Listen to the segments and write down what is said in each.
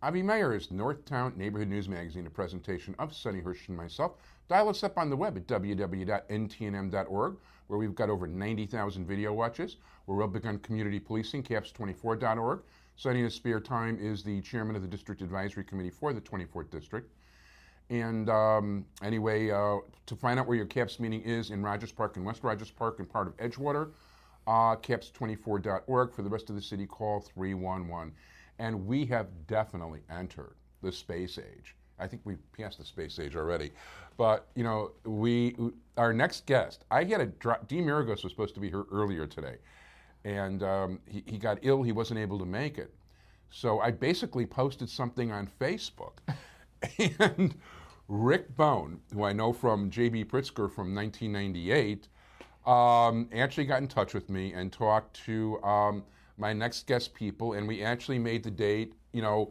Avi Meyer is Northtown Neighborhood News Magazine, a presentation of Sonny Hirsch and myself. Dial us up on the web at www.ntnm.org, where we've got over 90,000 video watches. We're real big on community policing, caps24.org. Sonny in his spare time is the chairman of the District Advisory Committee for the 24th District. And to find out where your CAPS meeting is in Rogers Park and West Rogers Park and part of Edgewater, caps24.org. For the rest of the city, call 311. And we have definitely entered the space age. I think we've passed the space age already. But, you know, our next guest, Dean Maragos was supposed to be here earlier today. And he got ill. He wasn't able to make it. So I basically posted something on Facebook. And Rick Bone, who I know from J.B. Pritzker from 1998, actually got in touch with me and talked to my next guest people, and we actually made the date, and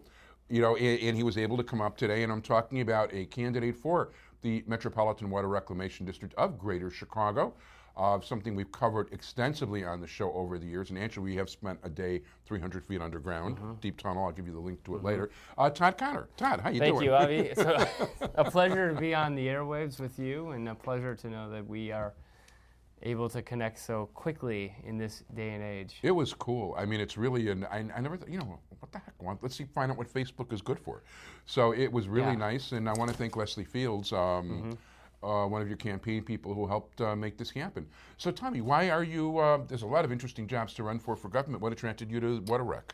he was able to come up today, and I'm talking about a candidate for the Metropolitan Water Reclamation District of Greater Chicago, something we've covered extensively on the show over the years, and actually we have spent a day 300 feet underground, deep tunnel. I'll give you the link to it later. Todd Connor. Todd, how you doing? Thank you, Avi. It's a pleasure to be on the airwaves with you, and a pleasure to know that we are able to connect so quickly in this day and age. It was cool. I mean, it's really, I never thought, what the heck, let's find out what Facebook is good for. So it was really nice, and I want to thank Leslie Fields, one of your campaign people who helped make this happen. So Tommy, why are you, there's a lot of interesting jobs to run for government. What attracted you to Water Rec?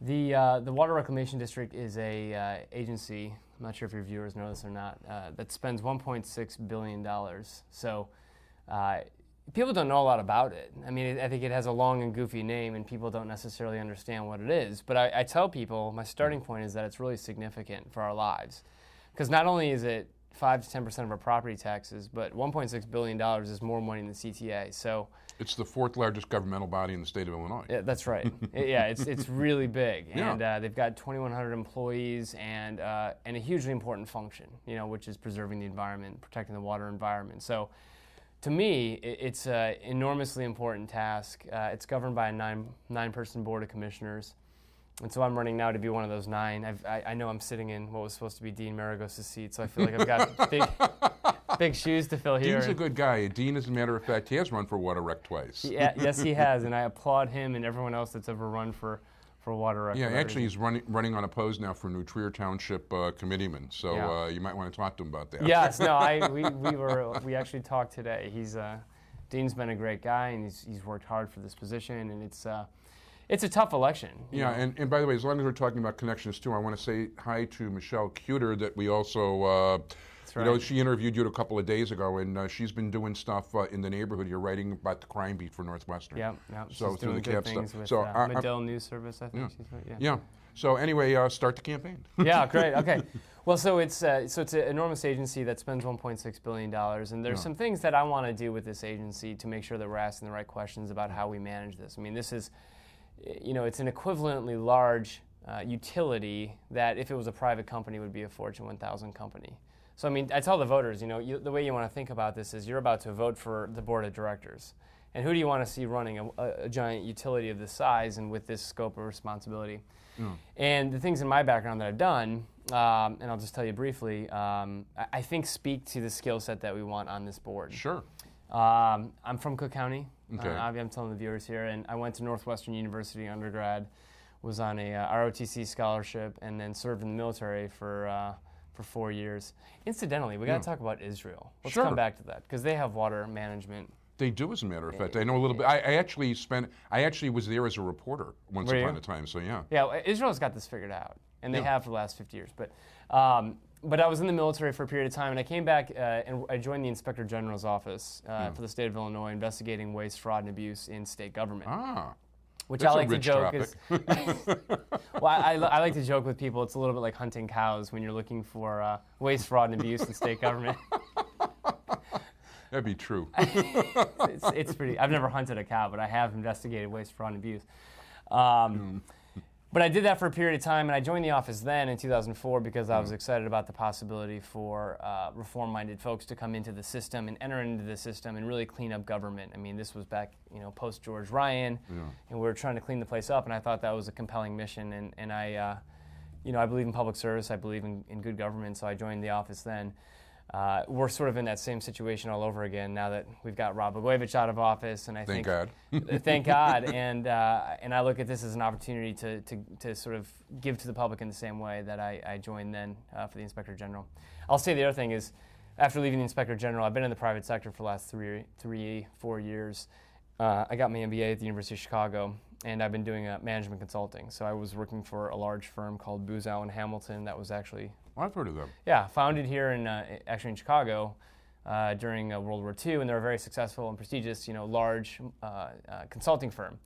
The Water Reclamation District is a agency, I'm not sure if your viewers know this or not, that spends $1.6 billion. So people don't know a lot about it. I mean, I think it has a long and goofy name, and people don't necessarily understand what it is. But I tell people, my starting point is that it's really significant for our lives. Because not only is it 5 to 10% of our property taxes, but $1.6 billion is more money than the CTA. So it's the 4th largest governmental body in the state of Illinois. Yeah, that's right. It's really big. And they've got 2,100 employees and a hugely important function, which is preserving the environment, protecting the water environment. So to me, it's an enormously important task. It's governed by a nine-person board of commissioners. And so I'm running now to be one of those 9. I know I'm sitting in what was supposed to be Dean Maragos' seat, so I feel like I've got big shoes to fill here. Dean's a good guy. Dean, as a matter of fact, he has run for Water Rec twice. Yes, he has, and I applaud him and everyone else that's ever run for Water Rec. Yeah, actually he's running unopposed now for New Trier Township committeeman, so you might want to talk to him about that. Yes, no, we actually talked today. Dean's been a great guy, and he's worked hard for this position, and it's a tough election. Yeah, and by the way, as long as we're talking about connections too, I want to say hi to Michelle Cuter that we also, she interviewed you a couple of days ago, and she's been doing stuff in the neighborhood. You're writing about the crime beat for Northwestern. Yeah. So she's through doing the good CAP things stuff. with So Medill News Service, I think she's right. Yeah. So anyway, start the campaign. Yeah, great. Okay. Well, so it's an enormous agency that spends $1.6 billion, and there's some things that I want to do with this agency to make sure that we're asking the right questions about how we manage this. I mean, this is, it's an equivalently large utility that if it was a private company would be a Fortune 1000 company. So, I mean, I tell the voters, the way you want to think about this is you're about to vote for the board of directors. And who do you want to see running a giant utility of this size and with this scope of responsibility? And the things in my background that I've done, and I'll just tell you briefly, I think speak to the skill set that we want on this board. Sure. I'm from Cook County. Okay. I'm telling the viewers here, and I went to Northwestern University undergrad, was on a ROTC scholarship, and then served in the military for 4 years. Incidentally, we got to talk about Israel. Let's come back to that, because they have water management. They do, as a matter of fact. I know a little bit. I actually was there as a reporter once upon a time, so yeah. Yeah, Israel's got this figured out, and they have for the last 50 years. But I was in the military for a period of time, and I came back and I joined the Inspector General's office for the state of Illinois, investigating waste, fraud, and abuse in state government. Which I like to joke is, well, I like to joke with people. It's a little bit like hunting cows when you're looking for waste, fraud, and abuse in state government. That'd be true. It's pretty. I've never hunted a cow, but I have investigated waste, fraud, and abuse. But I did that for a period of time, and I joined the office then in 2004 because I was excited about the possibility for reform-minded folks to come into the system and enter into the system and really clean up government. I mean, this was back, post George Ryan, and we were trying to clean the place up, and I thought that was a compelling mission. And I, I believe in public service. I believe in good government. So I joined the office then. We're sort of in that same situation all over again now that we've got Rod Blagojevich out of office, and I Thank think God. thank God, and I look at this as an opportunity to sort of give to the public in the same way that I joined then for the Inspector General. I'll say the other thing is, after leaving the Inspector General, I've been in the private sector for the last 4 years. I got my MBA at the University of Chicago, and I've been doing management consulting. So I was working for a large firm called Booz Allen Hamilton that was actually I've heard of them. Yeah, founded here actually in Chicago during World War II, and they're a very successful and prestigious, large consulting firm.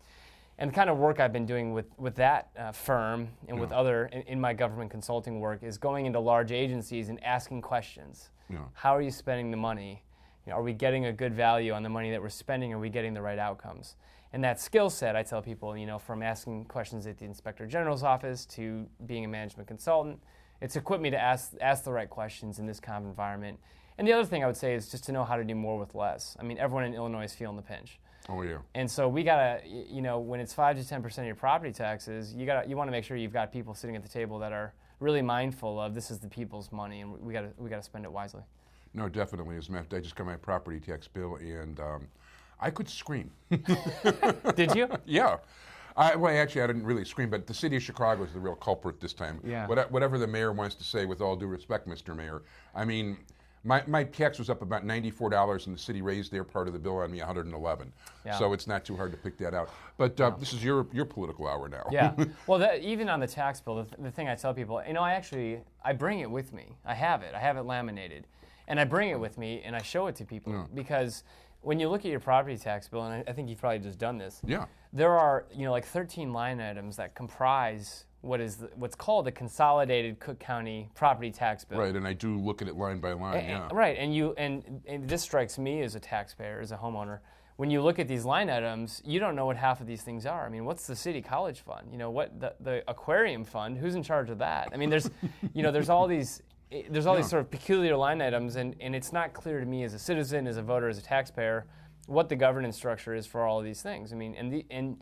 And the kind of work I've been doing with that firm and with other in my government consulting work is going into large agencies and asking questions. How are you spending the money? Are we getting a good value on the money that we're spending? Are we getting the right outcomes? And that skill set, I tell people, from asking questions at the Inspector General's office to being a management consultant, it's equipped me to ask the right questions in this kind of environment. And the other thing I would say is just to know how to do more with less. I mean, everyone in Illinois is feeling the pinch. Oh, yeah. And so we gotta, when it's 5 to 10% of your property taxes, you want to make sure you've got people sitting at the table that are really mindful of this is the people's money, and we gotta spend it wisely. No, definitely. As a matter of fact, I just got my property tax bill, and I could scream. Did you? Yeah. Actually, I didn't really scream, but the city of Chicago is the real culprit this time. Yeah. Whatever the mayor wants to say, with all due respect, Mr. Mayor. I mean, my tax was up about $94, and the city raised their part of the bill on me $111. Yeah. So it's not too hard to pick that out. But this is your political hour now. Yeah. Well, even on the tax bill, the thing I tell people, I bring it with me. I have it laminated, and I bring it with me, and I show it to people because when you look at your property tax bill, and I think you've probably just done this. Yeah. There are, like 13 line items that comprise what's called the consolidated Cook County property tax bill. Right, and I do look at it line by line, yeah. Right, and this strikes me as a taxpayer, as a homeowner. When you look at these line items, you don't know what half of these things are. I mean, what's the city college fund? What the aquarium fund? Who's in charge of that? I mean, there's, there's all these sort of peculiar line items, and it's not clear to me as a citizen, as a voter, as a taxpayer, what the governance structure is for all of these things. I mean,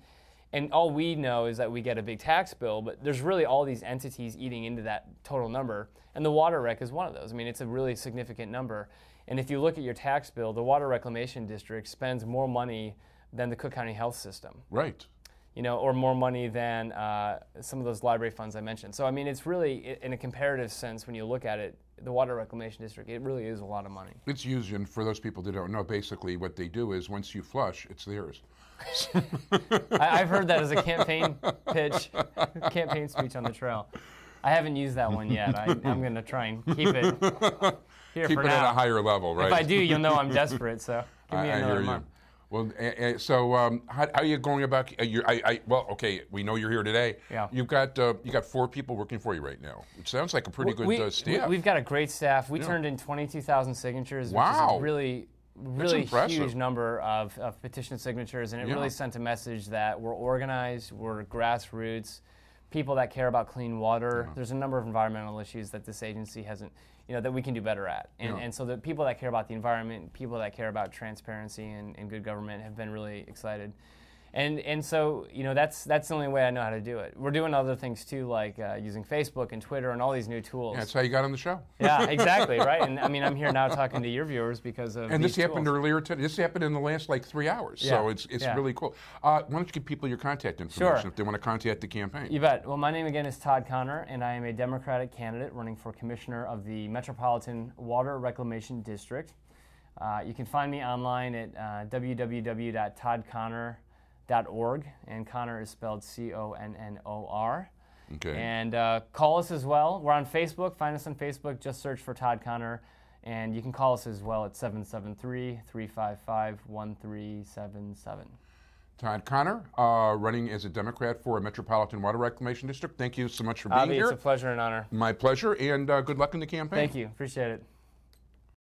and all we know is that we get a big tax bill, but there's really all these entities eating into that total number, and the water rec is one of those. I mean, it's a really significant number. And if you look at your tax bill, the Water Reclamation District spends more money than the Cook County Health System. Right. Or more money than some of those library funds I mentioned. So, I mean, it's really, in a comparative sense, when you look at it, the Water Reclamation District, it really is a lot of money. It's used, and for those people that don't know, basically what they do is once you flush, it's theirs. I've heard that as a campaign pitch, campaign speech on the trail. I haven't used that one yet. I'm going to try and keep it here keep for it now. at a higher level, right? If I do, you'll know I'm desperate, so give me another month. Well, so how are you going about? Okay, we know you're here today. Yeah. You got 4 people working for you right now. It sounds like a pretty good staff. We've got a great staff. We turned in 22,000 signatures, wow. which is really huge number of petition signatures, and it really sent a message that we're organized, we're grassroots, people that care about clean water. Yeah. There's a number of environmental issues that this agency hasn't, that we can do better at. And so the people that care about the environment, people that care about transparency and good government have been really excited. And so, that's the only way I know how to do it. We're doing other things too, like using Facebook and Twitter and all these new tools. Yeah, that's how you got on the show. Yeah, exactly, right? And I mean, I'm here now talking to your viewers because of And these this happened tools. earlier today. This happened in the last 3 hours. Yeah. So it's really cool. Why don't you give people your contact information if they want to contact the campaign? You bet. Well, my name again is Todd Connor, and I am a Democratic candidate running for Commissioner of the Metropolitan Water Reclamation District. You can find me online at www.toddconnor.org, and Connor is spelled Connor. Okay. And call us as well. We're on Facebook. Find us on Facebook. Just search for Todd Connor. And you can call us as well at 773-355-1377. Todd Connor, running as a Democrat for a Metropolitan Water Reclamation District. Thank you so much for being here. It's a pleasure and honor. My pleasure, and good luck in the campaign. Thank you. Appreciate it.